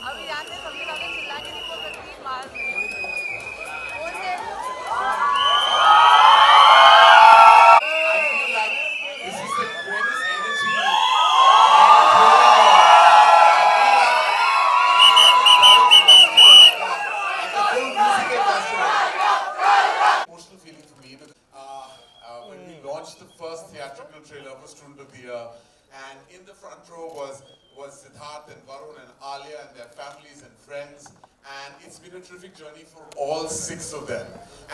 अभी यहाँ से सबसे ज्यादा चिल्ला के नहीं बोल सकती बाहर में फोन से When we launched the first theatrical trailer for Student of the Year, and in the front row was Siddharth and Varun and Alia and their families and friends, and it's been a terrific journey for all 6 of them.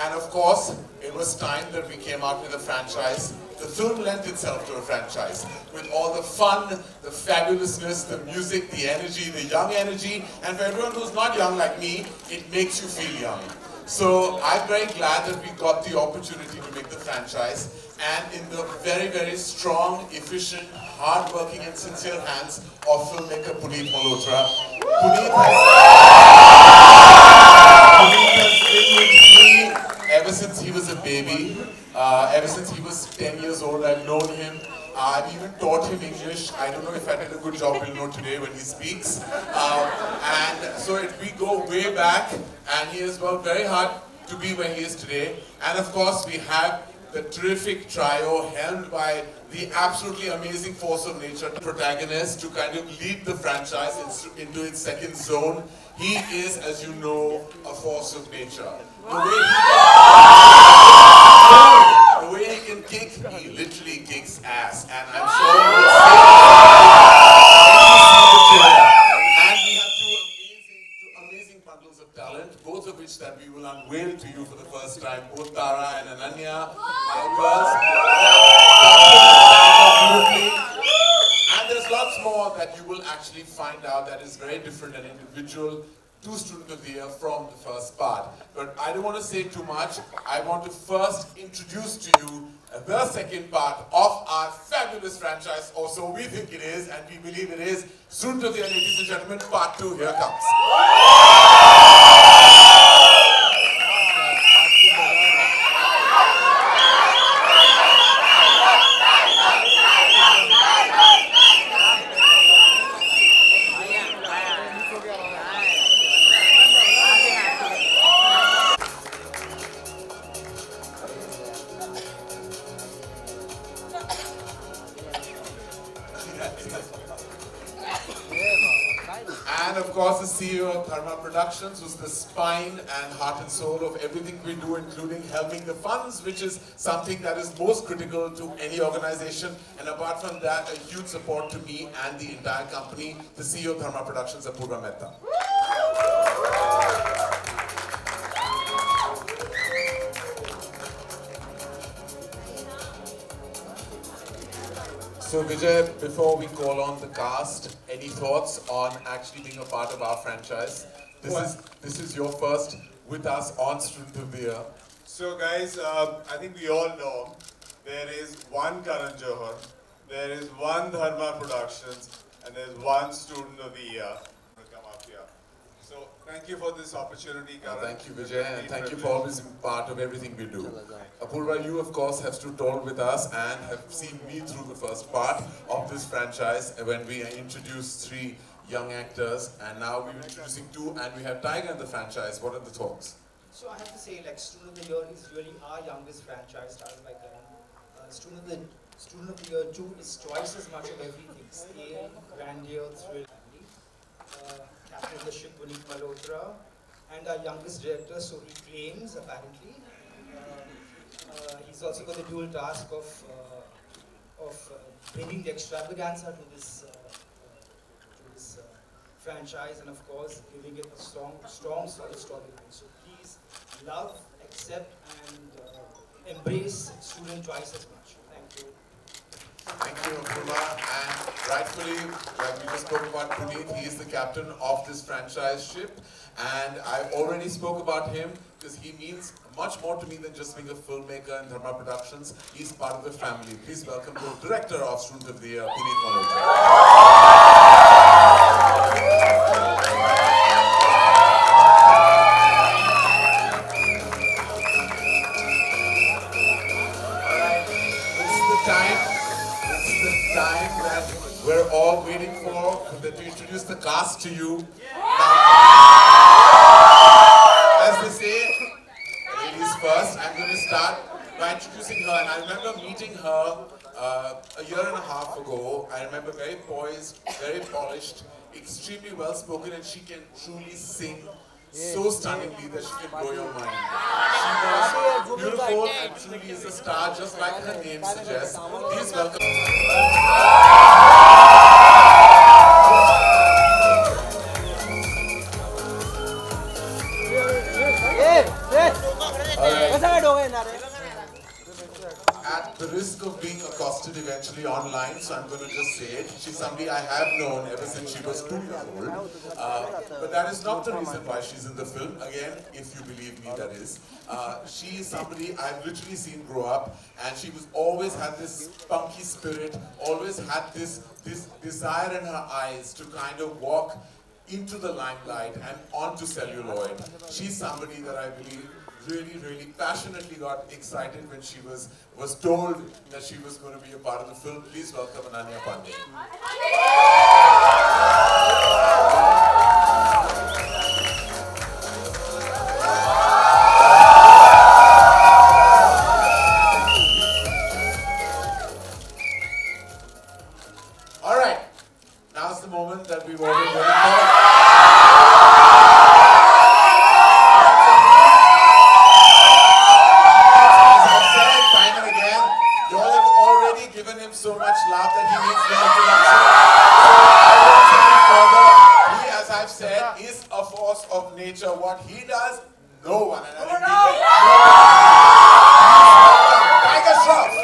And of course, it was time that we came out with a franchise. The film lent itself to a franchise with all the fun, the fabulousness, the music, the energy, the young energy, and for everyone who's not young like me, it makes you feel young. So I'm very glad that we got the opportunity to make the franchise, and in the very, very strong, efficient, hard-working and sincere hands of filmmaker Puneet Malhotra. Puneet has been with me ever since he was a baby, ever since he was 10 years old. I've known him. I've even taught him English. I don't know if I did a good job, we'll know today when he speaks. And so we go way back, and he has worked very hard to be where he is today. And of course, we have the terrific trio helmed by the absolutely amazing force of nature protagonist to kind of lead the franchise into its second zone. He is, as you know, a force of nature. The way he can kick, he literally kicks ass, and I'm sure you will see it. And we have two amazing bundles of talent, both of which that we will unveil to you for the first time, both Tara and Ananya, our girls. And there's lots more that you will actually find out that is very different and individual to Student of the Year from the first part. But I don't want to say too much. I want to first introduce to you the second part of our fabulous franchise, or so we think it is, and we believe it is. Student of the Year, ladies and gentlemen, part 2, here comes. And of course the CEO of Dharma Productions, who's the spine and heart and soul of everything we do, including helping the funds, which is something that is most critical to any organization. And apart from that, a huge support to me and the entire company, the CEO of Dharma Productions, Apurva Mehta. So Vijay, before we call on the cast, any thoughts on actually being a part of our franchise? This is your first with us on Student of the Year. So guys, I think we all know there is one Karan Johar, there is one Dharma Productions, and there is one Student of the Year to come up here. So thank you for this opportunity, Karan. Thank you, Vijay, and thank you for always being part of everything we do. Apurva, you of course have stood tall with us and have seen me through the first part of this franchise when we introduced 3 young actors, and now we're introducing 2, and we have Tiger in the franchise. What are the thoughts? So I have to say, like, Student of the Year is really our youngest franchise started by Karan. Student of the Year 2 is twice as much of everything: scale, grandeur, thrill. Captain of the ship, Puneet Malhotra, and our youngest director, so he claims, apparently. He's also got the dual task of bringing the extravaganza to this franchise, and of course giving it a strong solid storyline. So please love, accept, and embrace Student twice as much. Thank you. Thank you, Apurva. And rightfully, like we just spoke about Puneet, he is the captain of this franchise ship. And I already spoke about him because he means much more to me than just being a filmmaker in Dharma Productions. He's part of the family. Please welcome the director of Student of the Year, Puneet Malhotra. time. It's the time that we're all waiting for to introduce the cast to you. Now, as they say, ladies first. I'm going to start by introducing her. And I remember meeting her a year and a half ago. I remember very poised, very polished, extremely well spoken, and she can truly sing so stunningly that she can blow your mind. She was beautiful and truly is a star, just like her name suggests. Please welcome. At the risk of being accosted eventually online, so I'm going to just say it. She's somebody I have known ever since she was 2 years old. But that is not the reason why she's in the film. Again, if you believe me, that is. She is somebody I've literally seen grow up, and she was always had this spunky spirit, always had this desire in her eyes to kind of walk into the limelight and onto celluloid. She's somebody that I believe really passionately got excited when she was told that she was going to be a part of the film. Please welcome Ananya Pandey. All right, now's the moment that we've all been waiting for. So much love that he needs no introduction. So I won't say any further. He, as I've said, is a force of nature. What he does, no one. And I repeat it, no one. Tiger Shroff.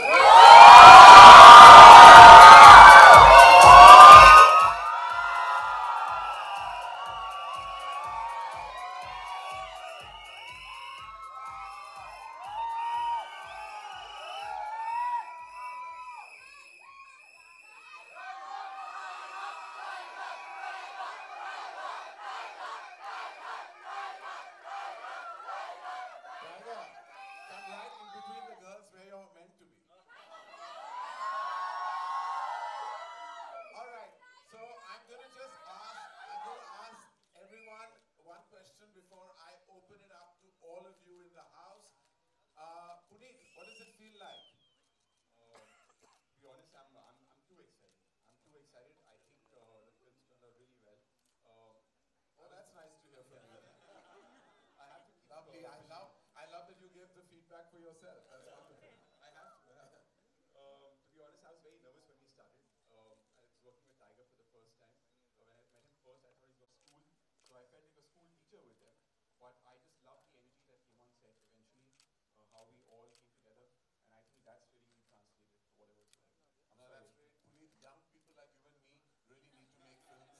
Before I open it up to all of you in the house. Puneet, what does it feel like? To be honest, I'm too excited. I'm too excited. I think the film's turned out really well. Oh, that's nice to hear from you. I have to keep Lovely. I love that you gave the feedback for yourself. That's wonderful. I have to. To be honest, I was very nervous when we started. I was working with Tiger for the first time. When I met him first, I thought he was school, so I felt like a school teacher with him. But I just loved the energy that came on set eventually, how we all came together, and I think that's really been translated to whatever it's like. No, that's great. Puneet, young people like you and me really need to make films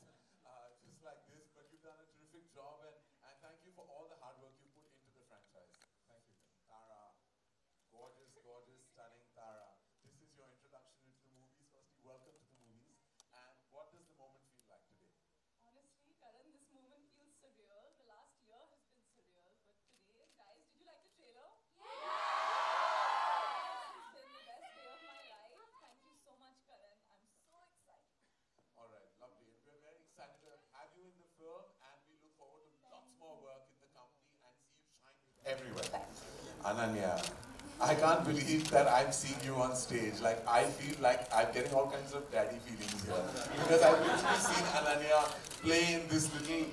just like this, but you've done a terrific job, and thank you for all the hard work you put into the franchise. Thank you. Tara, gorgeous, stunning Tara. This is your introduction into the movies. Firstly, welcome to the movies. And what does the moment feel like today? Honestly, Karan, this moment feels surreal. The last year has been surreal, but today, guys, did you like the trailer? Yeah! It's been the best day of my life. Thank you so much, Karan. I'm so excited. All right, lovely. And we're very excited to have you in the film, and we look forward to lots more work in the company and see you shine everywhere. Ananya, I can't believe that I'm seeing you on stage. Like, I feel like I'm getting all kinds of daddy feelings here. Because I've literally seen Ananya play in this little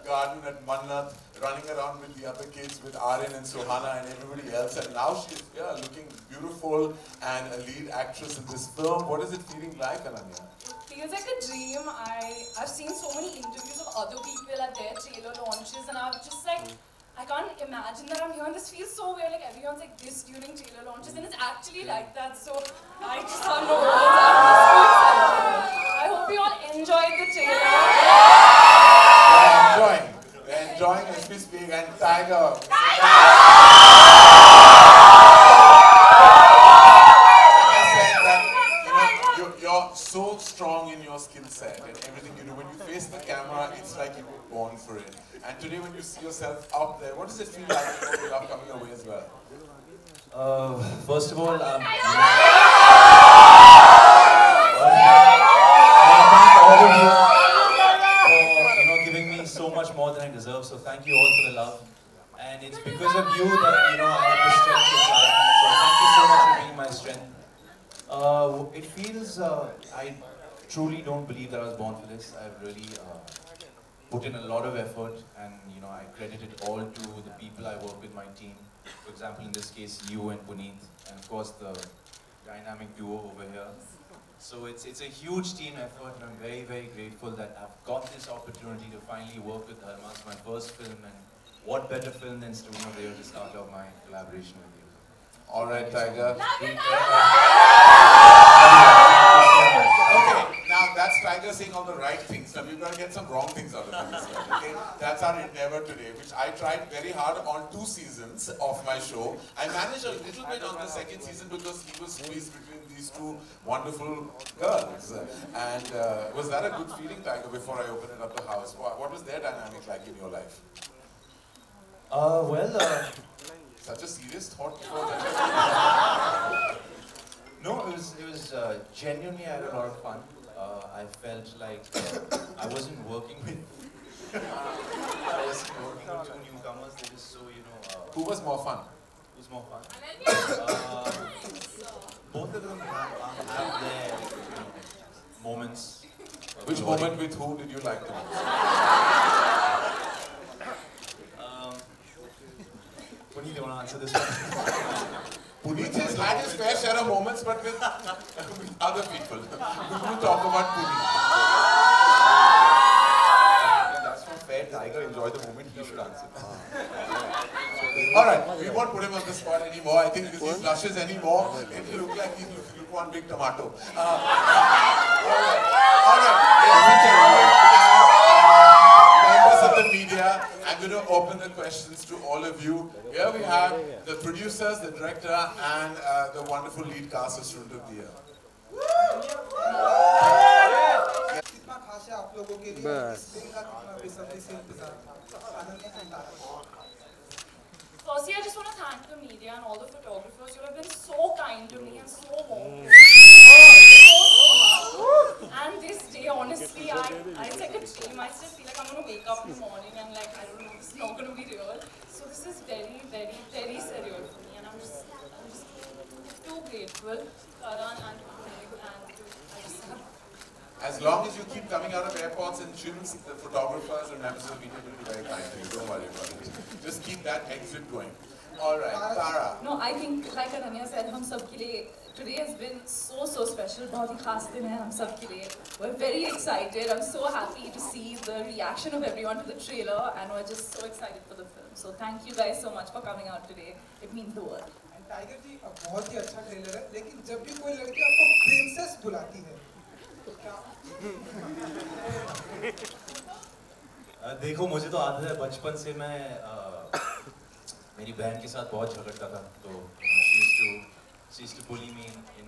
garden at Mannat, running around with the other kids, with Aryan and Suhana and everybody else. And now she's here looking beautiful and a lead actress in this film. What is it feeling like, Ananya? Feels like a dream. I've seen so many interviews of other people at their trailer launches, and I'm just like, I can't imagine that I'm here, and this feels so weird, like everyone's like this during trailer launches, and it's actually like that, so I just can't know words. I hope you all enjoyed the trailer. We're enjoying as we speak, and Tiger. You're so strong in your skill set and everything you do. When you face the camera, it's like you were born for it. And today when you see yourself out there, what does it feel like for the love coming away as well? First of all, using my strength. It feels, I truly don't believe that I was born for this. I've really put in a lot of effort, and I credit it all to the people I work with, my team. For example, in this case, you and Puneet, and of course the dynamic duo over here. So it's a huge team effort, and I'm very, very grateful that I've got this opportunity to finally work with Dharma. It's my first film, and what better film than Student of the Year to start off my collaboration with you. All right, Tiger. Okay, now that's Tiger saying all the right things. Now we've got to get some wrong things out of him as well. Okay, that's our endeavor today, which I tried very hard on 2 seasons of my show. I managed a little bit on the 2nd season because he was squeezed between these 2 wonderful girls. And was that a good feeling, Tiger? Before I open it up the house, what was their dynamic like in your life? Such a serious thought before that. No, it was genuinely, I had a lot of fun. I felt like I wasn't working with 2 newcomers. They just so Who was more fun? Who's more fun? Both of them have their moments. Which moment with who did you like the most? Puneet, you want to answer this one? Puneet has had his fair share of moments, but with other people. We will talk about Puneet. That's not fair. Tiger enjoyed the moment. He should answer. All right, we won't put him on the spot anymore. I think if he blushes anymore, it will look like he's look one big tomato. All right, ladies and gentlemen, members of the media, I'm going to open the questions to all of you. Here we have the producers, the director, and the wonderful lead cast of Student of the Year. कितना खास है आप लोगों के लिए इस दिन का कितना बेसब्री से इंतजार Ananya and Tara Firstly, I just want to thank the media and all the photographers. You have been so kind to me and so warm. And this day, honestly, it's like a dream. I still feel like I'm going to wake up in the morning and like, I don't know, this is not going to be real. So this is very, very, very surreal for me. And I'm just too grateful, Karan and Puneet, and I just have. As long as you keep coming out of airports and gyms, the photographers and members of the media will be very kind to you. Don't worry about it. Just keep that exit going. All right, Tara. No, I think like Ananya said, हम सबके लिए today has been so special. बहुत ही खास दिन है हम सबके लिए. We're very excited. I'm so happy to see the reaction of everyone to the trailer, and we're just so excited for the film. So thank you guys so much for coming out today. It means the world. Tiger ji बहुत ही अच्छा trailer है लेकिन जब भी कोई लड़की आपको प्रिंसेस बुलाती है तो क्या देखो मुझे तो आदत है बचपन से मैं मेरी बहन के साथ बहुत झगड़ता था तो she used to bully me in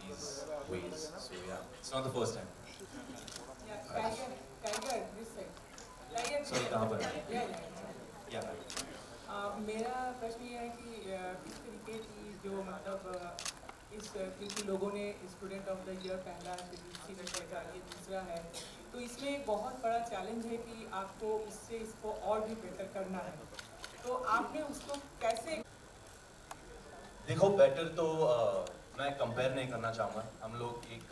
these ways. So yeah, it's not the first time. Tiger this side. Sorry, कहाँ पर? Yeah. मेरा प्रश्न ये है कि किस तरीके की जो मतलब इस क्योंकि लोगों ने स्टूडेंट ऑफ द ईयर पहला सीनियर का ये दूसरा है तो इसमें एक बहुत बड़ा चैलेंज है कि आपको इसको और भी बेहतर करना है तो आपने उसको कैसे देखो बेटर तो मैं कंपेयर नहीं करना चाहूँगा हम लोग एक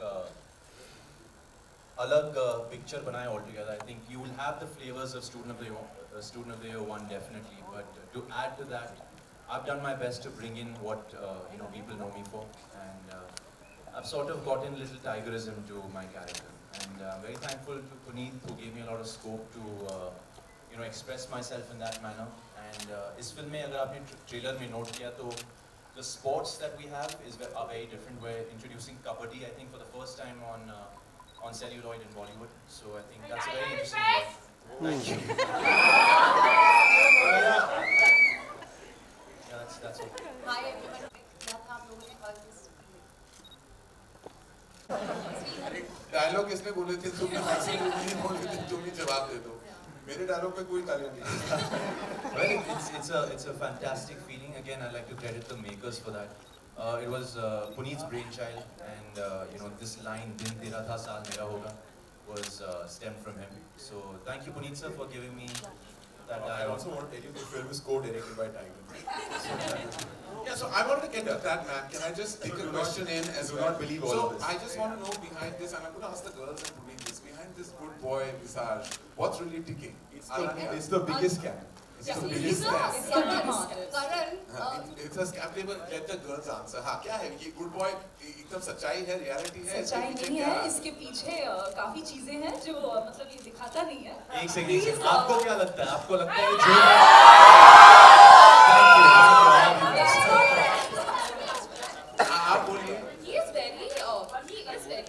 अलग पिक्चर बनाए all together I think you will have the flavours of student of the year one definitely but to add to that I've done my best to bring in what people know me for, and I've sort of gotten a little tigerism to my character. And I'm very thankful to Puneet who gave me a lot of scope to express myself in that manner. And इस film में अगर आपने trailer में note किया तो the sports that we have are very different. We're introducing kabaddi, I think, for the first time on celluloid in Bollywood. So I think that's a very interesting one. Thank you. That's all. Hi everyone. आप लोगों ने कल dialogue किसने बोले थे तुमने maxim नहीं बोले थे तुम ही जवाब दे दो मेरे डायलॉग पे कोई तालियां नहीं Well, it's a fantastic feeling. Again, I'd like to credit the makers for that. It was Puneet's brainchild, and this line "Din tera tha, saal mera hoga" was stemmed from him. So thank you, Puneet sir, for giving me that dialogue. I also want to tell you the film is co-directed by Tiger. Yeah, so I wanted to get at that, man. Can I just take a question in as well? Do not believe all of this. So I just want to know behind this, and I'm going to ask the girls and Puneet this, behind this good boy Visage, what's really ticking? It's the biggest scam. It's the biggest scam. Karan, It's a scam. Let the girls answer. हाँ क्या है ये good boy एकदम सच्चाई है, reality है? सच्चाई नहीं है, इसके पीछे काफी चीजें हैं जो मतलब ये दिखाता नहीं है. एक सेकंड, आपको क्या लगता है? आपको लगता है ये आप बोलिए. He is very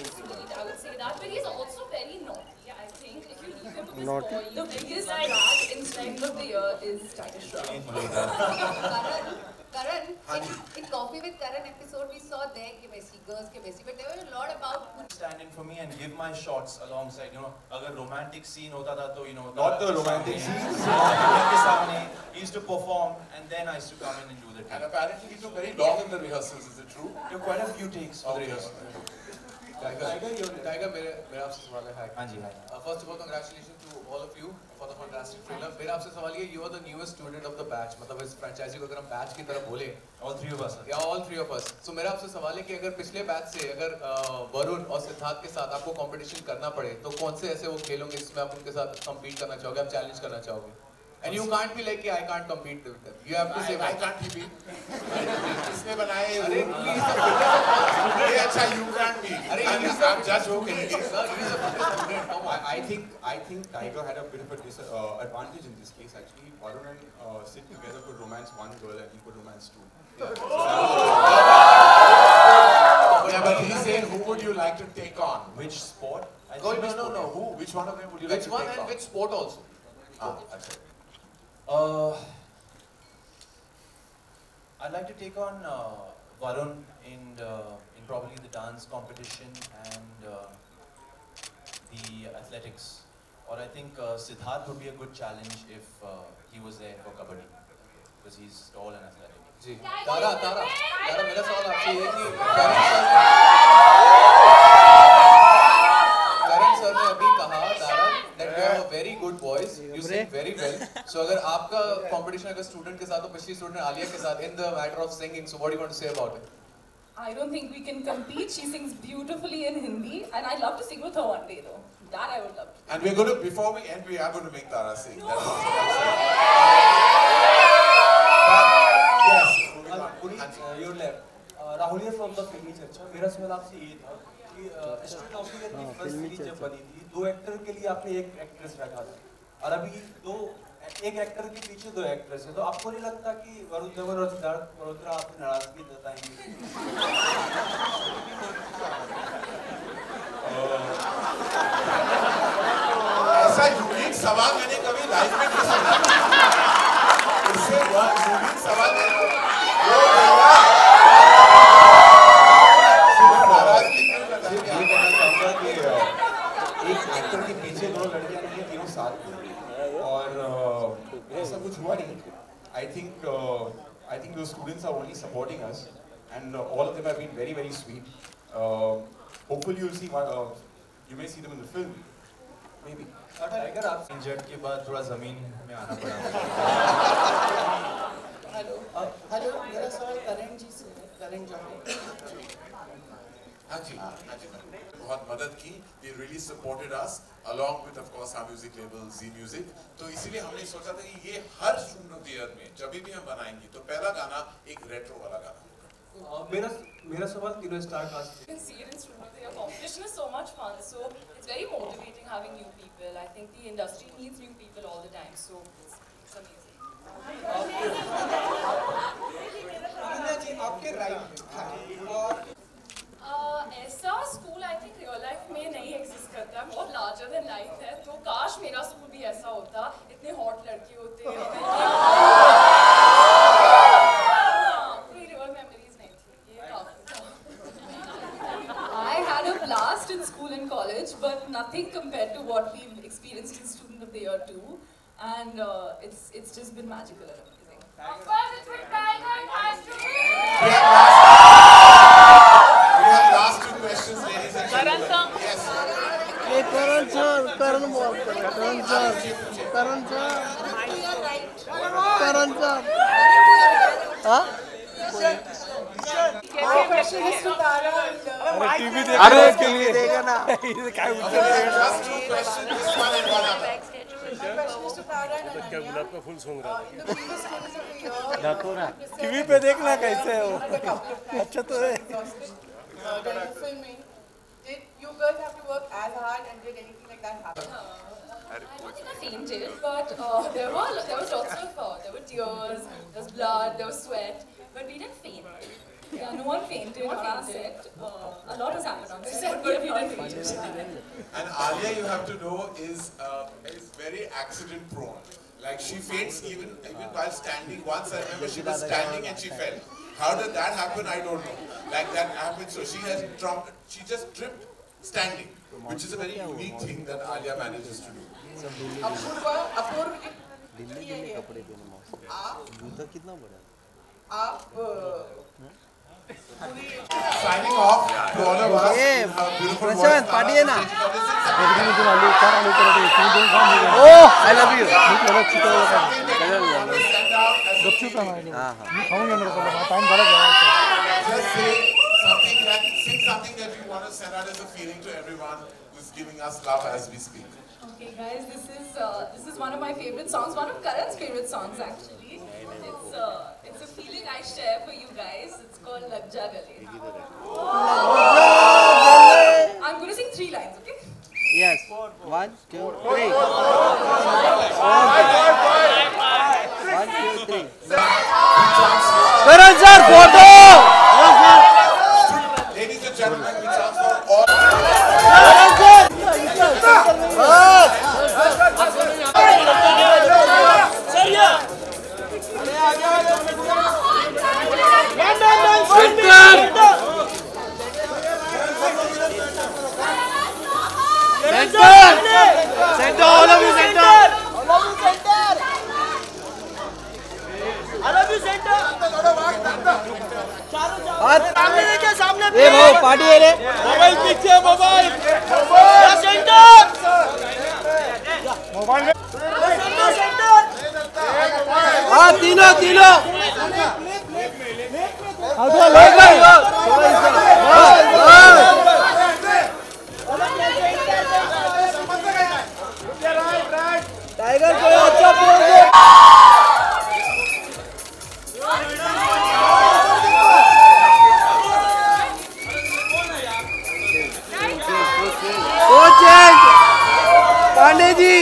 sweet, I would say that, but he is also very naughty. I think if you leave him to this boy, the biggest drag instinct of the year is Tiger Shroff. Karan, in Coffee with Karan episode, we saw their chemistry, girls' chemistry, but there were a lot about stand in for me and give my shots alongside. You know, अगर romantic scene होता था तो Not the romantic scenes. के सामने he used to perform and then I used to come in and do the And take. apparently he took very long in the rehearsals. Is it true? There were quite a few takes for the rehearsal. Tiger मेरा आपसे सवाल है. हाँ जी, हाँ. First of all, congratulations to all of you for the fantastic trailer. मेरा आपसे सवाल ये, you are the newest student of the batch. मतलब इस franchise को अगर हम batch की तरफ बोले, All three of us. Yeah, all three of us. So मेरा आपसे सवाल है कि अगर पिछले बैच से अगर वरुण और सिद्धार्थ के साथ आपको कंपटीशन करना पड़े, तो कौन से ऐसे वो खेल होंगे जिसमें आप उनके साथ compete करना चाहोगे, आप challenge करना चाहोगे? And you can't be like I can't compete with them. You have to say I can't compete. किसने बनाए ये? अरे ये अच्छा you can't be. I'm just joking. I think Tiger had a bit of a advantage in this case. Actually, Varun and Sid together could romance one girl and he could romance two. Yeah, but he's saying who would you like to take on? Which sport? No. Who? Which one of them would you like to take on? Which one and which sport also? That's it. I'd like to take on Varun in probably the dance competition and the athletics. Or I think Siddharth would be a good challenge if he was there for kabaddi, because he's tall and athletic. जी. तारा मेरा सवाल आपसे ये है कि करण sir ने अभी कहा तारा that you are very good boys, you sing very well. So अगर आपका competition अगर student के साथ हो, पिछली student आलिया के साथ in the matter of singing, so what do you want to say about it? I don't think we can compete. She sings beautifully in Hindi, and I'd love to sing with her one day, though. That I would love to. And we're going to, before we end, we are going to make Tara sing. No. Yes. Puneet, your left. Rahul here from the Filmi Charcha. मेरा सवाल आपसे ये था कि student of the year की first series जब बनी थी, दो एक्टर के लिए आपने एक एक्ट्रेस रखा था, और अभी एक एक्टर के पीछे दो एक्ट्रेस है, तो आपको नहीं लगता कि वरुण धवन और सिद्धार्थ मल्होत्रा आपसे नाराजगी जताएंगे? ऐसा यूनिक सवाल मैंने कभी लाइफ में नहीं सुना. इससे यूनिक सवाल एक एक्टर के पीछे दोनों लड़कियां नहीं है, तीनों साथ में, और ऐसा कुछ हुआ नहीं. I think those students are only supporting us, and all of them have been very sweet. Hopefully you'll see, you may see them in the film, maybe. Tiger आप इंजर्ड के बाद थोड़ा जमीन में आना पड़ा. हेलो मेरा सवाल करण जी से है. करण जौहर. हाँ जी. बहुत मदद की. They really supported us along with of course our music label Z Music. तो इसीलिए हमने सोचा था कि ये हर स्टूडेंट ऑफ द ईयर में जब भी हम बनाएंगे तो पहला गाना एक रेट्रो वाला गाना होगा. मेरा सवाल तीनों star cast. You can see it in Student of the Year competition is so much fun. So it's very motivating having new people. I think the industry needs new people all the time. So it's amazing. Meena ji आपके right और ऐसा school I think real life में नहीं exist करता है. बहुत larger than life है. तो काश मेरा स्कूल भी ऐसा होता. इतने हॉट लड़के होते. कोई रियल मेमोरीज नहीं थी. ये काफी था. I had a blast in school and college, but nothing compared to what we've experienced in Student of the Year 2, and it's just been magical and amazing. Of course, it's with Tiger. It has to be. We have last two questions, ladies and gentlemen. Yes. Karan sir. Huh? wishes to Tara. अरे उसके लिए देगा ना Just two questions, this one and one other. My question is to Tara and Ananya. In the previous students of the year, TV पे देखना कैसे है वो अच्छा तो है filming. Did you girls have to work as hard and did anything like that happen? I don't think I fainted, but there was lots of there were tears, there was blood, there was sweat, but we didn't faint. Yeah, no one fainted on our set. A lot has happened on the set, but we didn't faint. And Alia, you have to know, is very accident prone. Like she faints even while standing. Once I remember she was standing and she fell. How did that happen? I don't know. Like that happened. So she just tripped standing, which is a very unique thing that Alia manages to do. Apurva, जूता कितना बड़ा Signing off to all of us. Prashant party है ना oh I love you Just sing something that you want to send out as a feeling to everyone who's giving us love as we speak. Okay, guys, this is one of my favorite songs, one of Karan's favorite songs actually. It's a feeling I share for you guys. It's called Lag Ja Gale. I'm going to sing 3 lines, okay? Yes. 1, 2, 3. 1, 2, 3. Karan sir, photo. Ladies and gentlemen, we chance for all. Center, all of you center. सामने ए भाई party है रे mobile पीछे mobile centre mobile centre हां तीनों अगला ले गए टाइगर को अच्छा प्रोजेक्ट पांडे जी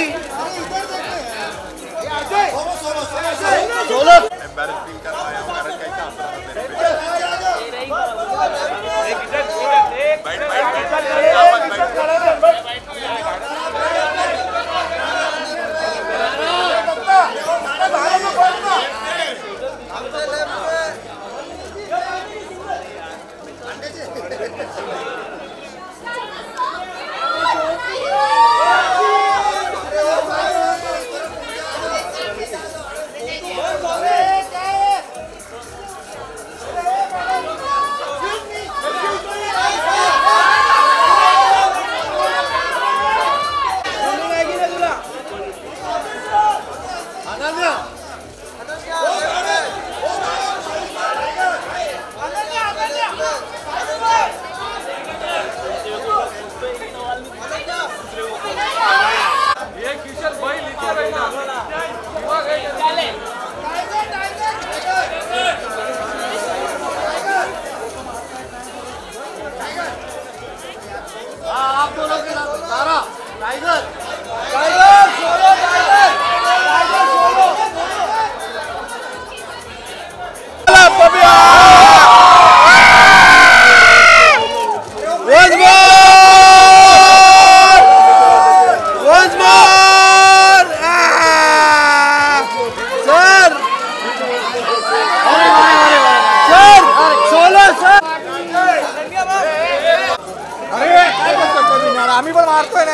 आम्ही पण मारतोय ना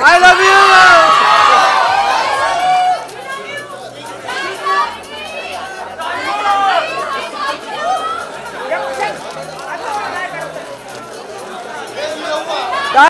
I love you.